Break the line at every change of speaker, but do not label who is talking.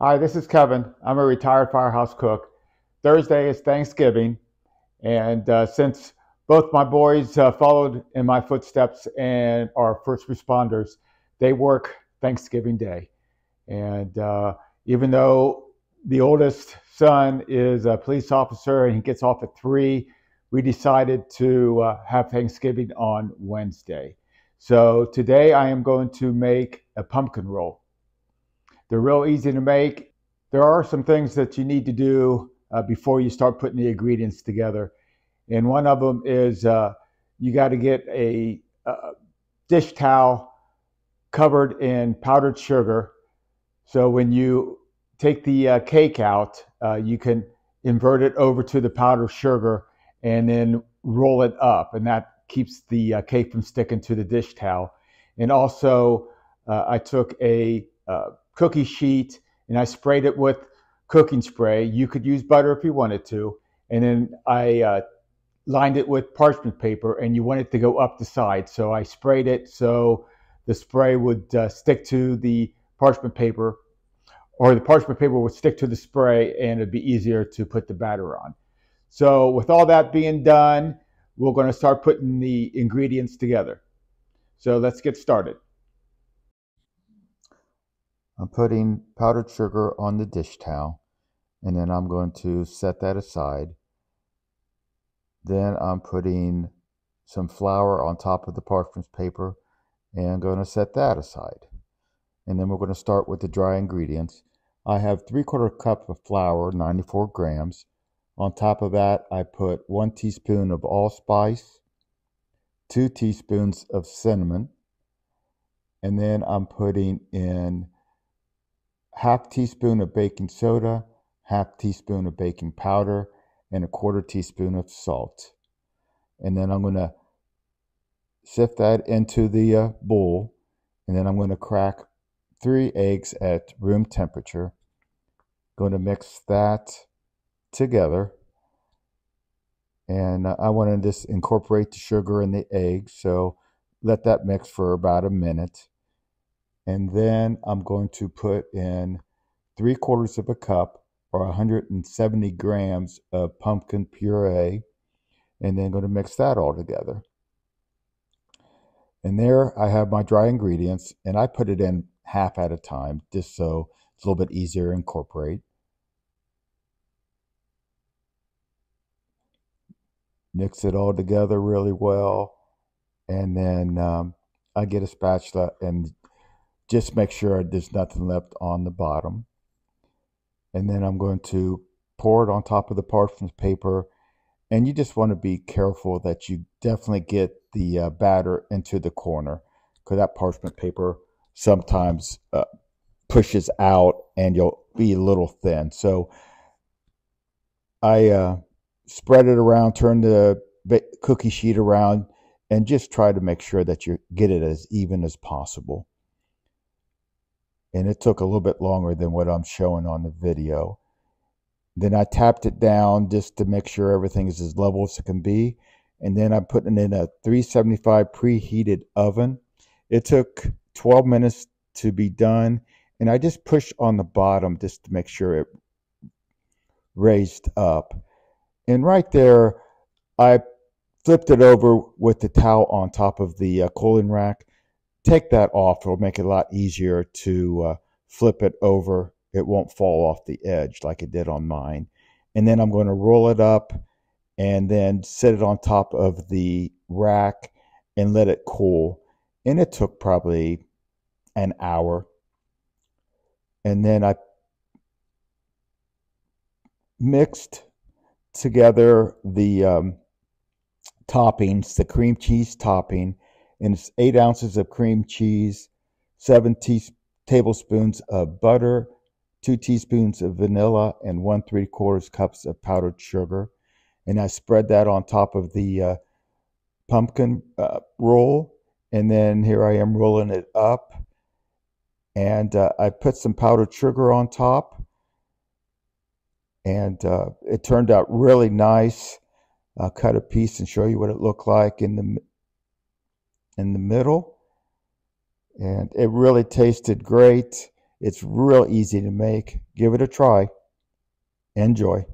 Hi, this is Kevin. I'm a retired firehouse cook. Thursday is Thanksgiving, and since both my boys followed in my footsteps and are first responders, they work Thanksgiving Day. And even though the oldest son is a police officer and he gets off at 3, we decided to have Thanksgiving on Wednesday. So today I am going to make a pumpkin roll. They're real easy to make. There are some things that you need to do before you start putting the ingredients together. And one of them is you got to get a dish towel covered in powdered sugar. So when you take the cake out, you can invert it over to the powdered sugar and then roll it up. And that keeps the cake from sticking to the dish towel. And also, I took a cookie sheet and I sprayed it with cooking spray. You could use butter if you wanted to. And then I lined it with parchment paper, and you want it to go up the side. So I sprayed it so the spray would stick to the parchment paper, or the parchment paper would stick to the spray, and it'd be easier to put the batter on. So with all that being done, we're going to start putting the ingredients together. So let's get started.
I'm putting powdered sugar on the dish towel, and then I'm going to set that aside. Then I'm putting some flour on top of the parchment paper and I'm going to set that aside. And then we're going to start with the dry ingredients. I have 3/4 cup of flour, 94 grams. On top of that, I put 1 teaspoon of allspice, 2 teaspoons of cinnamon, and then I'm putting in half teaspoon of baking soda, half teaspoon of baking powder, and 1/4 teaspoon of salt. And then I'm going to sift that into the bowl, and then I'm going to crack 3 eggs at room temperature. Going to mix that together, and I want to just incorporate the sugar and the eggs, so let that mix for about a minute. And then I'm going to put in 3/4 of a cup, or 170 grams of pumpkin puree, and then going to mix that all together. And there I have my dry ingredients, and I put it in half at a time just so it's a little bit easier to incorporate. Mix it all together really well, and then I get a spatula and just make sure there's nothing left on the bottom. And then I'm going to pour it on top of the parchment paper, and you just want to be careful that you definitely get the batter into the corner, because that parchment paper sometimes pushes out and you'll be a little thin. So I spread it around, turn the cookie sheet around, and just try to make sure that you get it as even as possible. And it took a little bit longer than what I'm showing on the video. Then I tapped it down just to make sure everything is as level as it can be. And then I'm putting it in a 375 preheated oven. It took 12 minutes to be done. And I just pushed on the bottom just to make sure it raised up. And right there, I flipped it over with the towel on top of the cooling rack. Take that off. It'll make it a lot easier to flip it over. It won't fall off the edge like it did on mine. And then I'm going to roll it up and then set it on top of the rack and let it cool. And it took probably an hour. And then I mixed together the toppings, the cream cheese topping, and it's 8 ounces of cream cheese, 7 tablespoons of butter, 2 teaspoons of vanilla, and 1 3/4 cups of powdered sugar. And I spread that on top of the pumpkin roll. And then here I am rolling it up. And I put some powdered sugar on top. And it turned out really nice. I'll cut a piece and show you what it looked like in the middle, and it really tasted great. It's real easy to make. Give it a try. Enjoy.